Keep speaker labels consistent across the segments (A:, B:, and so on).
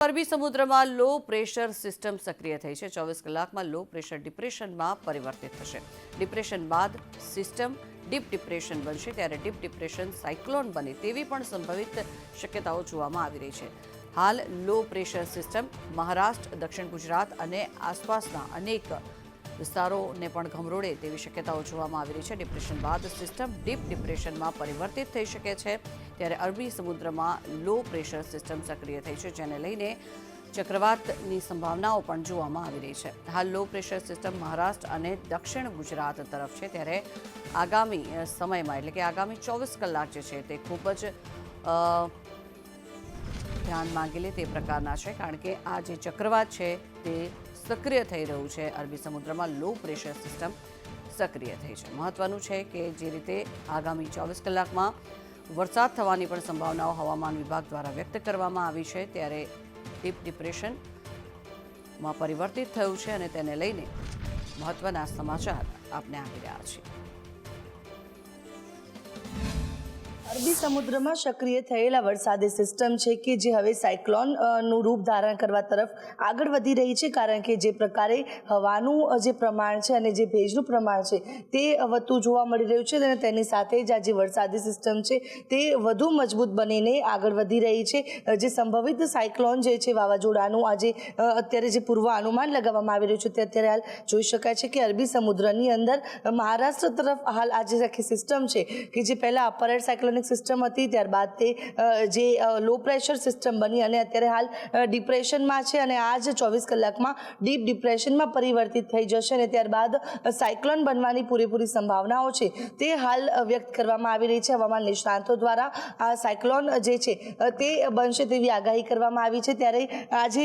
A: અરબી સમુદ્રમાં low pressure system સક્રિય થઈ છે। 24 કલાકમાં લો પ્રેશર ડિપ્રેશનમાં પરિવર્તિત થશે। ડિપ્રેશન બાદ સિસ્ટમ ડીપ ડિપ્રેશન બનશે, ત્યારે ડીપ ડિપ્રેશન સાયક્લોન બને તેવી પણ સંભવિત શક્યતાઓ જોવામાં આવી રહી છે। હાલ લો પ્રેશર સિસ્ટમ મહારાષ્ટ્ર, દક્ષિણ ગુજરાત અને આસપાસના અનેક વિસ્તારોને પણ ગમરોડે તેવી શક્યતાઓ જોવામાં આવી રહી છે। ડિપ્રેશન બાદ સિસ્ટમ ડીપ ડિપ્રેશનમાં પરિવર્તિત થઈ શકે છે, ત્યારે અરબી સમુદ્રમાં લો પ્રેશર સિસ્ટમ સક્રિય થઈ છે, જેને લઈને ચક્રવાતની સંભાવનાઓ પણ જોવામાં આવી રહી છે। હાલ લો પ્રેશર સિસ્ટમ મહારાષ્ટ્ર અને દક્ષિણ ગુજરાત તરફ છે, ત્યારે આગામી સમયમાં એટલે કે આગામી 24 કલાક જે છે તે ખૂબ જ ધ્યાન માંગી લે તે પ્રકારના છે, કારણ કે આ જે ચક્રવાત છે તે સક્રિય થઈ રહ્યું છે। અરબી સમુદ્રમાં લો પ્રેશર સિસ્ટમ સક્રિય થઈ છે। મહત્વનું છે કે જે રીતે આગામી 24 કલાકમાં વરસાદ થવાની પણ સંભાવનાઓ હવામાન વિભાગ દ્વારા વ્યક્ત કરવામાં આવી છે, ત્યારે ડીપ ડિપ્રેશનમાં પરિવર્તિત થયું છે અને તેને લઈને મહત્વના સમાચાર આપને આપી રહ્યા છીએ।
B: અરબી સમુદ્રમાં સક્રિય થયેલા વરસાદી સિસ્ટમ છે કે જે હવે સાયક્લોનનું રૂપ ધારણ કરવા તરફ આગળ વધી રહી છે, કારણ કે જે પ્રકારે હવાનું જે પ્રમાણ છે અને જે ભેજનું પ્રમાણ છે તે વધતું જોવા મળી રહ્યું છે, અને તેની સાથે જ આ જે વરસાદી સિસ્ટમ છે તે વધુ મજબૂત બનીને આગળ વધી રહી છે। જે સંભવિત સાયક્લોન જે છે વાવાઝોડાનું આજે અત્યારે જે પૂર્વ અનુમાન લગાવવામાં આવી રહ્યું છે તે અત્યારે હાલ જોઈ શકાય છે કે અરબી સમુદ્રની અંદર મહારાષ્ટ્ર તરફ હાલ આ જે આખી સિસ્ટમ છે કે જે પહેલાં અપર એર સાયક્લોનિક સિસ્ટમ હતી, ત્યારબાદ તે જે લો પ્રેશર સિસ્ટમ બની અને અત્યારે હાલ ડિપ્રેશનમાં છે, અને આ જ 24 કલાકમાં ડીપ ડિપ્રેશનમાં પરિવર્તિત થઈ જશે અને ત્યારબાદ સાયક્લોન બનવાની પૂરેપૂરી સંભાવનાઓ છે તે હાલ વ્યક્ત કરવામાં આવી રહી છે। હવામાન નિષ્ણાતો દ્વારા આ સાયક્લોન જે છે તે બનશે તેવી આગાહી કરવામાં આવી છે, ત્યારે આ જે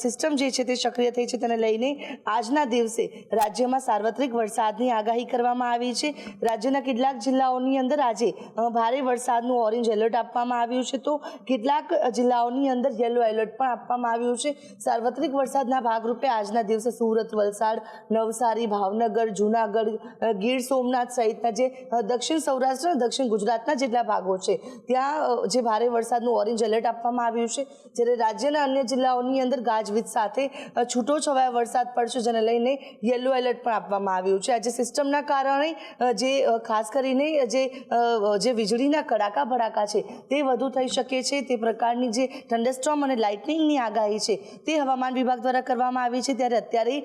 B: સિસ્ટમ જે છે તે સક્રિય થઈ છે તેને લઈને આજના દિવસે રાજ્યમાં સાર્વત્રિક વરસાદની આગાહી કરવામાં આવી છે। રાજ્યના કેટલાક જિલ્લાઓની અંદર આજે ભારે વરસાદનું ઓરેન્જ એલર્ટ આપવામાં આવ્યું છે, તો કેટલાક જિલ્લાઓની અંદર યલો એલર્ટ પણ આપવામાં આવ્યું છે। સાર્વત્રિક વરસાદના ભાગરૂપે આજના દિવસે સુરત, વલસાડ, નવસારી, ભાવનગર, જૂનાગઢ, ગીર સોમનાથ સહિતના જે દક્ષિણ સૌરાષ્ટ્ર અને દક્ષિણ ગુજરાતના જેટલા ભાગો છે ત્યાં જે ભારે વરસાદનું ઓરેન્જ એલર્ટ આપવામાં આવ્યું છે, જ્યારે રાજ્યના અન્ય જિલ્લાઓની અંદર ગાજવીજ સાથે છૂટો છવાયો વરસાદ પડશે, જેને લઈને યલો એલર્ટ પણ આપવામાં આવ્યું છે। આજે સિસ્ટમના કારણે જે ખાસ કરીને જે વીજળીના કડાકા ભડાકા છે તે વધુ થઈ શકે છે, તે પ્રકારની જે થંડરસ્ટોર્મ અને લાઇટનિંગની આગાહી છે તે હવામાન વિભાગ દ્વારા કરવામાં આવી છે। ત્યારે અત્યારે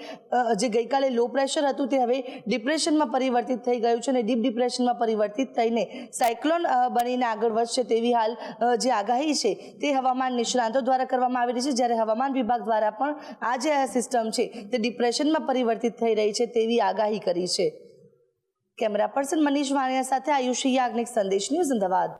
B: જે ગઈકાલે લો પ્રેશર હતું તે હવે ડિપ્રેશનમાં પરિવર્તિત થઈ ગયું છે અને ડીપ ડિપ્રેશનમાં પરિવર્તિત થઈને સાયક્લોન બનીને આગળ વધશે તેવી હાલ જે આગાહી છે તે હવામાન નિષ્ણાતો દ્વારા કરવામાં આવી રહી છે, જ્યારે હવામાન વિભાગ દ્વારા પણ આ જે સિસ્ટમ છે તે ડિપ્રેશનમાં પરિવર્તિત થઈ રહી છે તેવી આગાહી કરી છે। કેમેરા પર્સન મનીષ વાણિયા સાથે આયુષી યાજ્ઞિક, સંદેશ ન્યૂઝ, અમદાવાદ।